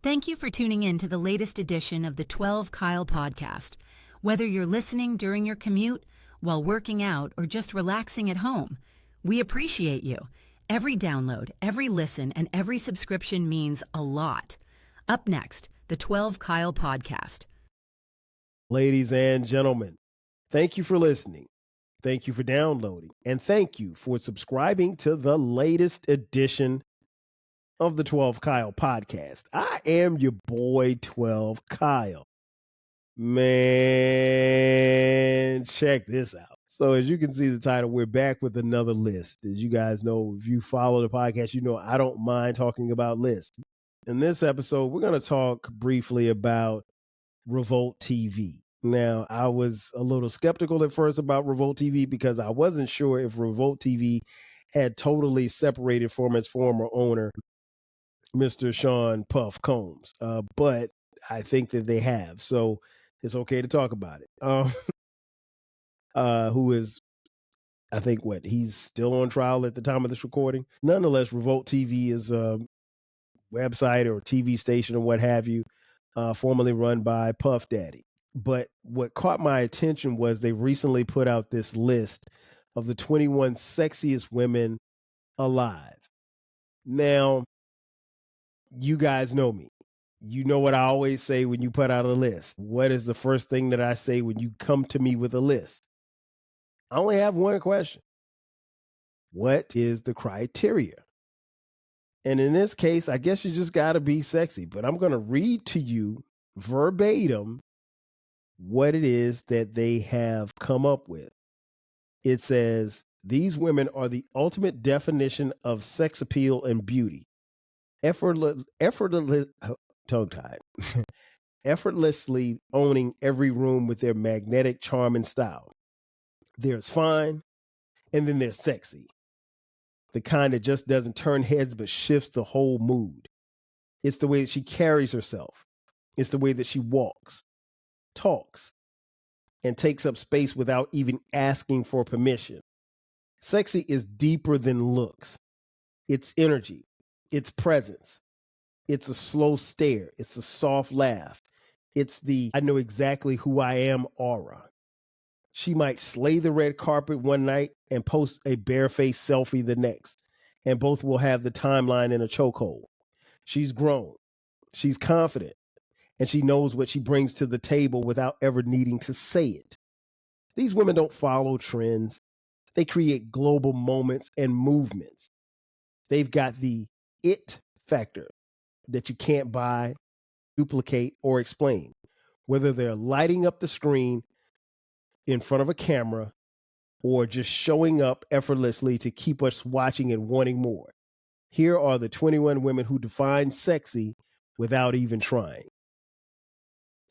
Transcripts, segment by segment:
Thank you for tuning in to the latest edition of the 12 Kyle podcast. Whether you're listening during your commute, while working out, or just relaxing at home, we appreciate you. Every download, every listen, and every subscription means a lot. Up next, the 12 Kyle podcast. Ladies and gentlemen, thank you for listening. Thank you for downloading. And thank you for subscribing to the latest edition of the 12 Kyle podcast. I am your boy, 12 Kyle. Man, check this out. So as you can see the title, we're back with another list. As you guys know, if you follow the podcast, you know I don't mind talking about lists. In this episode, we're going to talk briefly about Revolt TV. Now, I was a little skeptical at first about Revolt TV because I wasn't sure if Revolt TV had totally separated from its former owner, Mr. Sean Puff Combs. But I think that they have. So it's okay to talk about it. Who is, I think, he's still on trial at the time of this recording. Nonetheless, Revolt TV is a website or TV station or what have you, formerly run by Puff Daddy. But what caught my attention was they recently put out this list of the 21 sexiest women alive. Now, you guys know me. You know what I always say when you put out a list. What is the first thing that I say when you come to me with a list? I only have one question. What is the criteria? And in this case, I guess you just got to be sexy. But I'm going to read to you verbatim what it is that they have come up with. It says, these women are the ultimate definition of sex appeal and beauty. Effortlessly owning every room with their magnetic charm and style. There's fine, and then there's sexy. The kind that just doesn't turn heads but shifts the whole mood. It's the way that she carries herself. It's the way that she walks, talks, and takes up space without even asking for permission. Sexy is deeper than looks. It's energy. It's presence. It's a slow stare. It's a soft laugh. It's the I know exactly who I am aura. She might slay the red carpet one night and post a barefaced selfie the next, and both will have the timeline in a chokehold. She's grown. She's confident. And she knows what she brings to the table without ever needing to say it. These women don't follow trends. They create global moments and movements. They've got the it factor that you can't buy, duplicate, or explain. Whether they're lighting up the screen in front of a camera or just showing up effortlessly to keep us watching and wanting more. Here are the 21 women who define sexy without even trying.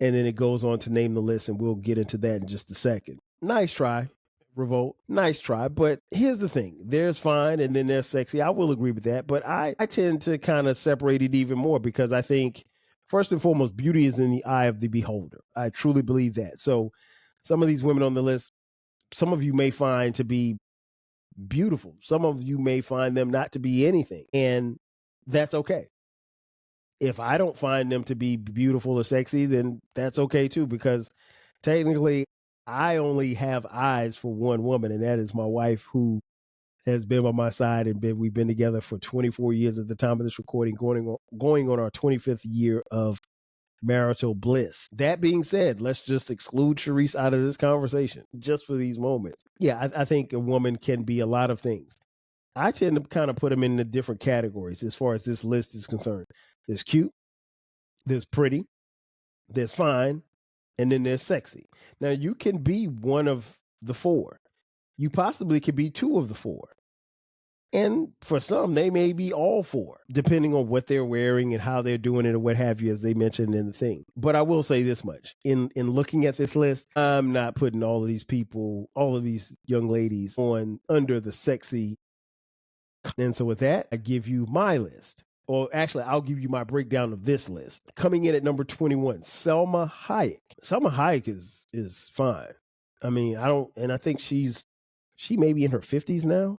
And then it goes on to name the list, and we'll get into that in just a second. Nice try, Revolt. Nice try. But here's the thing. There's fine, and then there's sexy. I will agree with that. But I tend to kind of separate it even more because I think, first and foremost, beauty is in the eye of the beholder. I truly believe that. So some of these women on the list, some of you may find to be beautiful. Some of you may find them not to be anything. And that's okay. If I don't find them to be beautiful or sexy, then that's okay too, because technically I only have eyes for one woman, and that is my wife, who has been by my side, and we've been together for 24 years at the time of this recording, going on our 25th year of marital bliss. That being said, let's just exclude Sharice out of this conversation just for these moments. Yeah, I think a woman can be a lot of things. I tend to kind of put them in the different categories as far as this list is concerned. There's cute, there's pretty, there's fine, and then there's sexy. Now, you can be one of the four. You possibly could be two of the four. And for some, they may be all four, depending on what they're wearing and how they're doing it or what have you, as they mentioned in the thing. But I will say this much. In looking at this list, I'm not putting all of these people, all of these young ladies on under the sexy. And so with that, I give you my list. Or actually, I'll give you my breakdown of this list. Coming in at number 21, Selma Hayek. Selma Hayek is fine. I mean, I think she may be in her 50s now.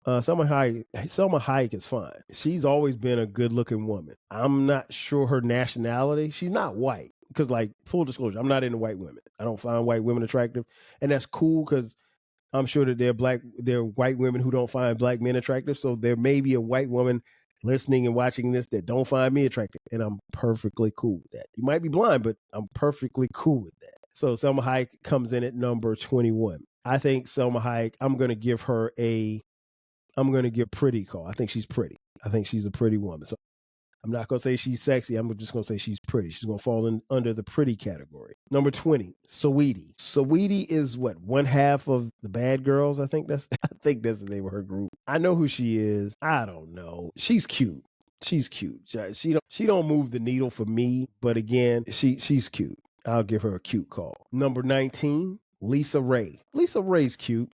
Selma Hayek is fine. She's always been a good-looking woman. I'm not sure her nationality. She's not white because, like, full disclosure, I'm not into white women. I don't find white women attractive, and that's cool because I'm sure that there are white women who don't find black men attractive. So there may be a white woman listening and watching this that don't find me attractive, and I'm perfectly cool with that. You might be blind, but I'm perfectly cool with that. So Selma Hayek comes in at number 21. I think Selma Hayek, I'm going to give pretty call. I think she's pretty. I think she's a pretty woman. So I'm not going to say she's sexy. I'm just going to say she's pretty. She's going to fall in under the pretty category. Number 20, Saweetie. Saweetie is what, one half of the Bad Girls? I think that's the name of her group. I know who she is. I don't know. She's cute. She's cute. She don't move the needle for me, but again, she's cute. I'll give her a cute call. Number 19, Lisa Ray. Lisa Ray's cute.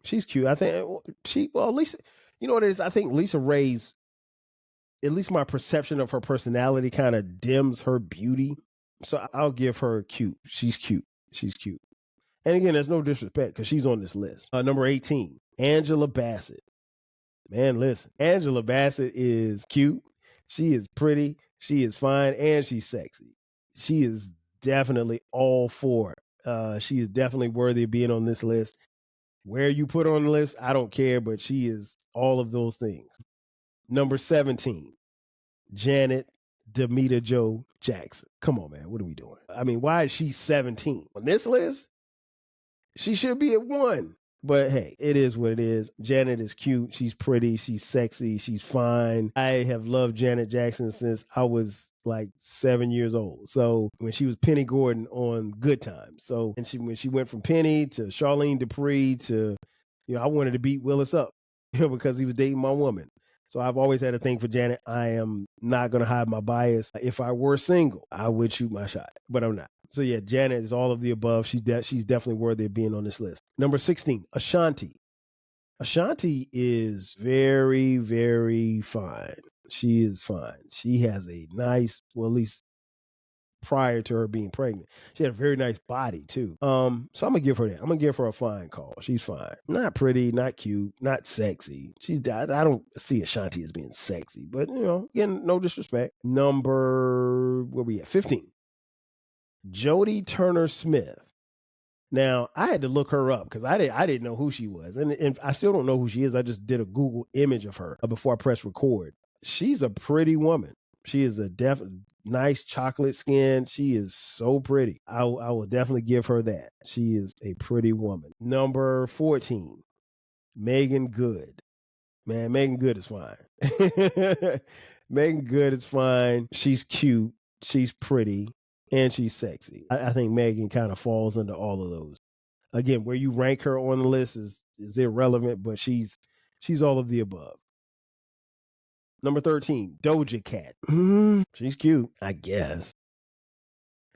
She's cute. I think Lisa, you know what it is? I think Lisa Ray's, at least my perception of her personality kind of dims her beauty. So I'll give her cute. She's cute. She's cute. And again, there's no disrespect because she's on this list. Number 18, Angela Bassett. Man, listen, Angela Bassett is cute. She is pretty. She is fine. And she's sexy. She is definitely all for it. She is definitely worthy of being on this list. Where you put her on the list, I don't care, but she is all of those things. Number 17, Janet Demita Jo Jackson. Come on, man. What are we doing? I mean, why is she 17? On this list, she should be at 1. But hey, it is what it is. Janet is cute. She's pretty. She's sexy. She's fine. I have loved Janet Jackson since I was like 7 years old. So when she was Penny Gordon on Good Times. So, and when she went from Penny to Charlene Dupree to, I wanted to beat Willis up because he was dating my woman. So I've always had a thing for Janet. I am not going to hide my bias. If I were single, I would shoot my shot, but I'm not. So yeah, Janet is all of the above. She's definitely worthy of being on this list. Number 16, Ashanti. Ashanti is very, very fine. She is fine. She has a nice, well, at least prior to her being pregnant, she had a very nice body too. So I'm gonna give her that. I'm gonna give her a fine call. She's fine. Not pretty, not cute, not sexy. I don't see Ashanti as being sexy, but again, no disrespect. Number, where we at? 15. Jodie Turner Smith. Now, I had to look her up because I didn't know who she was. And I still don't know who she is. I just did a Google image of her before I pressed record. She's a pretty woman. She is a nice chocolate skin. She is so pretty. I will definitely give her that. She is a pretty woman. Number 14, Megan Good. Man, Megan Good is fine. Megan Good is fine. She's cute. She's pretty. And she's sexy. I think Megan kind of falls under all of those. Again, where you rank her on the list is irrelevant, but she's all of the above. Number 13, Doja Cat. She's cute, I guess.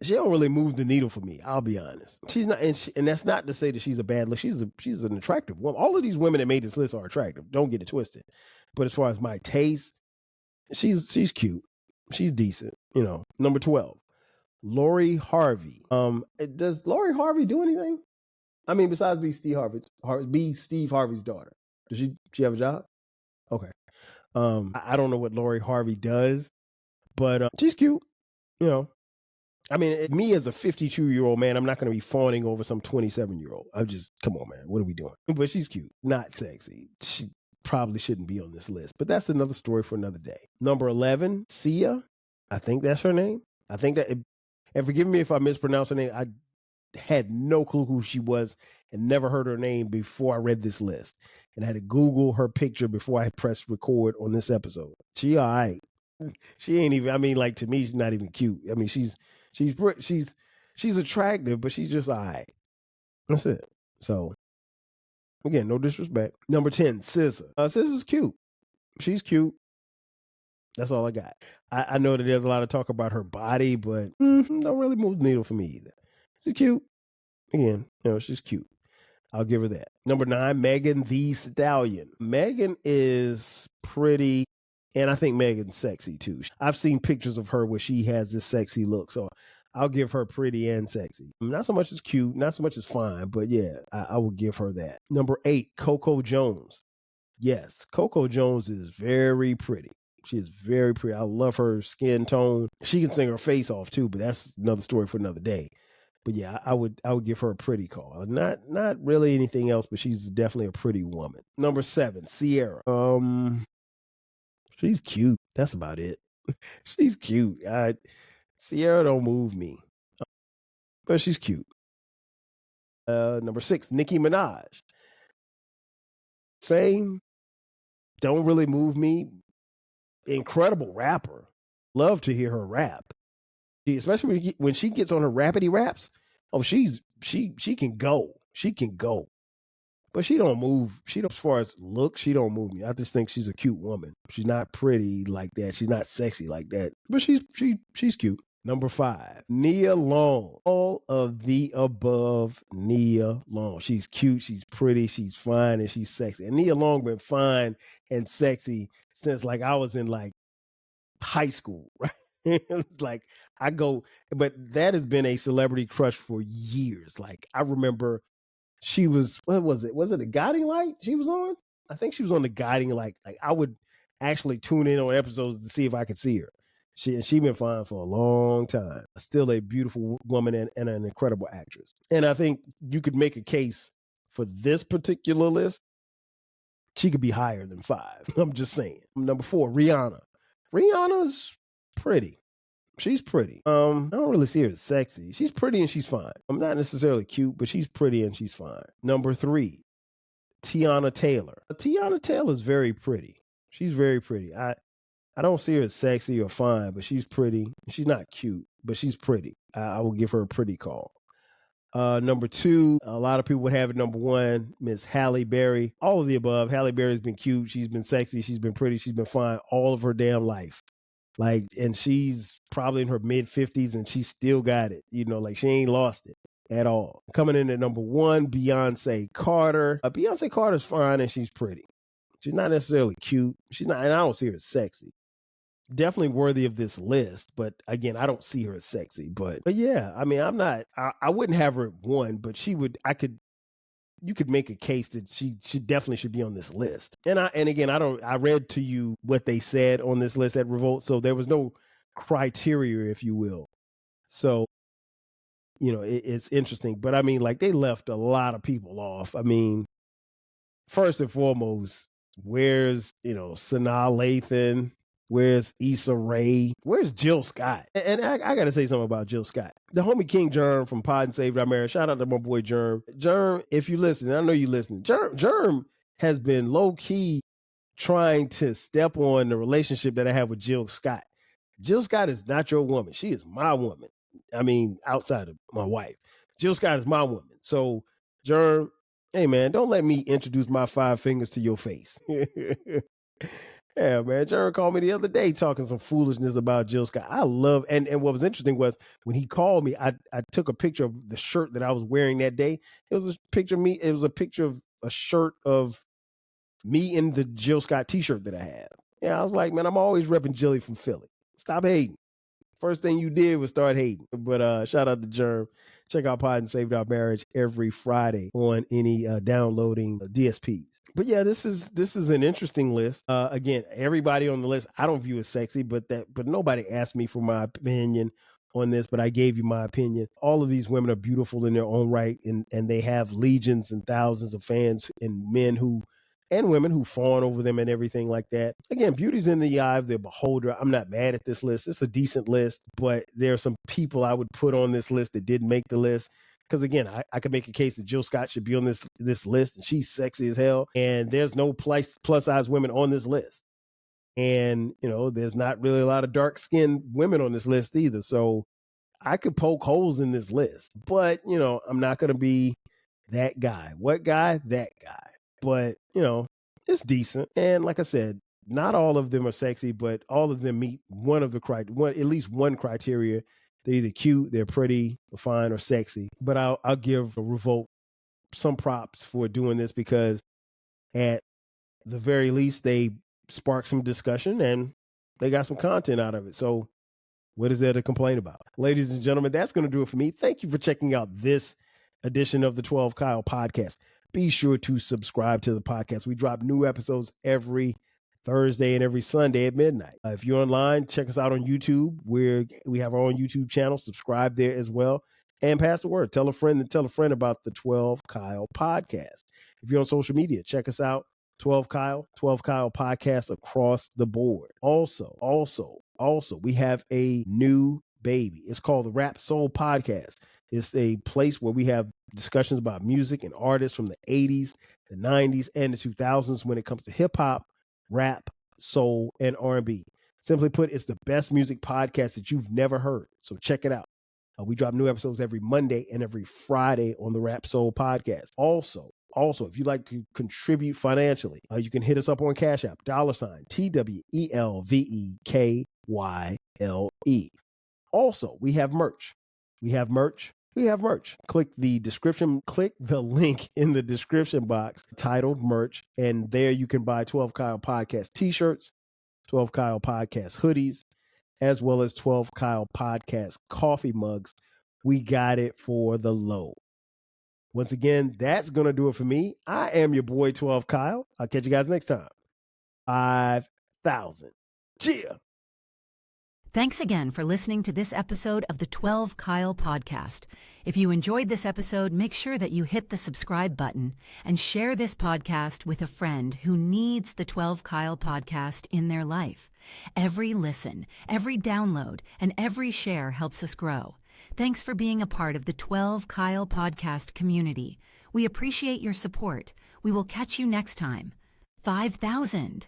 She don't really move the needle for me. I'll be honest. She's not, and that's not to say that she's a bad look. She's an attractive woman. All of these women that made this list are attractive. Don't get it twisted. But as far as my taste, she's cute. She's decent. Number 12. Lori Harvey. Does Lori Harvey do anything? I mean, besides be Steve Harvey's daughter. Does she have a job? Okay. I don't know what Lori Harvey does, but she's cute. I mean, me as a 52-year-old man, I'm not going to be fawning over some 27-year-old. Come on, man. What are we doing? But she's cute, not sexy. She probably shouldn't be on this list, but that's another story for another day. Number 11, Sia. I think that's her name. I think that. And forgive me if I mispronounce her name. I had no clue who she was and never heard her name before I read this list. And I had to Google her picture before I pressed record on this episode. She all right. She ain't even, to me, she's not even cute. I mean, she's attractive, but she's just all right. That's it. So, again, no disrespect. Number 10, SZA. SZA's cute. She's cute. That's all I got. I know that there's a lot of talk about her body, but don't really move the needle for me either. She's cute. Again, she's cute. I'll give her that. Number 9, Megan Thee Stallion. Megan is pretty, and I think Megan's sexy too. I've seen pictures of her where she has this sexy look, so I'll give her pretty and sexy. Not so much as cute, not so much as fine, but yeah, I will give her that. Number 8, Coco Jones. Yes, Coco Jones is very pretty. She is very pretty. I love her skin tone. She can sing her face off too, but that's another story for another day. But yeah, I would give her a pretty call. Not really anything else, but she's definitely a pretty woman. Number 7, Sierra. She's cute. That's about it. She's cute. Sierra don't move me, but she's cute. Number 6, Nicki Minaj. Same. Don't really move me. Incredible rapper. Love to hear her rap. Especially when she gets on her rapidy raps. Oh, she can go. She can go. But she don't move. She don't, as far as look, she don't move me. I just think she's a cute woman. She's not pretty like that. She's not sexy like that. But she's cute. Number 5, Nia Long. All of the above, Nia Long. She's cute, she's pretty, she's fine, and she's sexy. And Nia Long been fine and sexy since like I was in like high school, right? Like I go, but that has been a celebrity crush for years. Like I remember she was, what was it? Was it a Guiding Light she was on? I think she was on the Guiding Light. Like I would actually tune in on episodes to see if I could see her. She been fine for a long time. Still a beautiful woman and an incredible actress. And I think you could make a case for this particular list. She could be higher than 5. I'm just saying. Number 4, Rihanna. Rihanna's pretty. She's pretty. I don't really see her as sexy. She's pretty and she's fine. I'm not necessarily cute, but she's pretty and she's fine. Number 3, Tiana Taylor. Tiana Taylor is very pretty. She's very pretty. I don't see her as sexy or fine, but she's pretty. She's not cute, but she's pretty. I will give her a pretty call. Number 2, a lot of people would have it number 1, Miss Halle Berry. All of the above. Halle Berry's been cute. She's been sexy. She's been pretty. She's been fine all of her damn life. Like, and she's probably in her mid 50s and she still got it. You know, like she ain't lost it at all. Coming in at number 1, Beyonce Carter. Beyonce Carter's fine and she's pretty. She's not necessarily cute. She's not, and I don't see her as sexy. Definitely worthy of this list, but again, I don't see her as sexy. But yeah, I mean, I wouldn't have her at 1, but you could make a case that she definitely should be on this list. And I read to you what they said on this list at Revolt, so there was no criteria, if you will. So, you know, it's interesting. But I mean, like they left a lot of people off. I mean, first and foremost, where's, Sanaa Lathan? Where's Issa Rae? Where's Jill Scott? And I got to say something about Jill Scott. The homie King Germ from Pod and Saved Our Marriage. Shout out to my boy Germ. Germ, if you listen, I know you listening. Germ has been low key trying to step on the relationship that I have with Jill Scott. Jill Scott is not your woman. She is my woman. I mean, outside of my wife. Jill Scott is my woman. So, Germ, hey man, don't let me introduce my 5 fingers to your face. Yeah, man. Jared called me the other day talking some foolishness about Jill Scott. I love, and what was interesting was when he called me, I took a picture of the shirt that I was wearing that day. It was a picture of me. It was a picture of a shirt of me in the Jill Scott t-shirt that I have. Yeah, I was like, man, I'm always repping Jilly from Philly. Stop hating. First thing you did was start hating. But shout out to Germ. Check out Pod and Saved Our Marriage every Friday on any downloading DSPs. But yeah, this is an interesting list. Again, everybody on the list I don't view as sexy, but nobody asked me for my opinion on this, but I gave you my opinion. All of these women are beautiful in their own right, and they have legions and thousands of fans and men and women who fawn over them and everything like that. Again, beauty's in the eye of the beholder. I'm not mad at this list. It's a decent list, but there are some people I would put on this list that didn't make the list. Because again, I could make a case that Jill Scott should be on this list, and she's sexy as hell. And there's no plus size women on this list. And, there's not really a lot of dark skinned women on this list either. So I could poke holes in this list, but, I'm not going to be that guy. What guy? That guy. But, it's decent. And like I said, not all of them are sexy, but all of them meet at least one criteria. They're either cute, they're pretty, or fine, or sexy. But I'll give Revolt some props for doing this because at the very least, they sparked some discussion and they got some content out of it. So what is there to complain about? Ladies and gentlemen, that's going to do it for me. Thank you for checking out this edition of the 12 Kyle podcast. be sure to subscribe to the podcast. We drop new episodes every Thursday and every Sunday at midnight. If you're online, check us out on YouTube, where we have our own YouTube channel. Subscribe there as well. And pass the word. Tell a friend and tell a friend about the 12 Kyle podcast. If you're on social media, check us out. 12 Kyle podcast across the board. Also, we have a new baby. It's called the Rap Soul Podcast. It's a place where we have discussions about music and artists from the 80s, the 90s, and the 2000s when it comes to hip hop, rap, soul, and R&B. Simply put, it's the best music podcast that you've never heard. So check it out. We drop new episodes every Monday and every Friday on the Rap Soul Podcast. Also, if you'd like to contribute financially, you can hit us up on Cash App, $TWELVEKYLE. Also, we have merch. Click the link in the description box titled merch, and there you can buy 12 Kyle Podcast t-shirts, 12 Kyle Podcast hoodies, as well as 12 Kyle Podcast coffee mugs. We got it for the low. Once again, that's going to do it for me. I am your boy, 12 Kyle. I'll catch you guys next time. 5,000. Cheer. Thanks again for listening to this episode of the 12 Kyle podcast. If you enjoyed this episode, make sure that you hit the subscribe button and share this podcast with a friend who needs the 12 Kyle podcast in their life. Every listen, every download, and every share helps us grow. Thanks for being a part of the 12 Kyle podcast community. We appreciate your support. We will catch you next time. 5,000.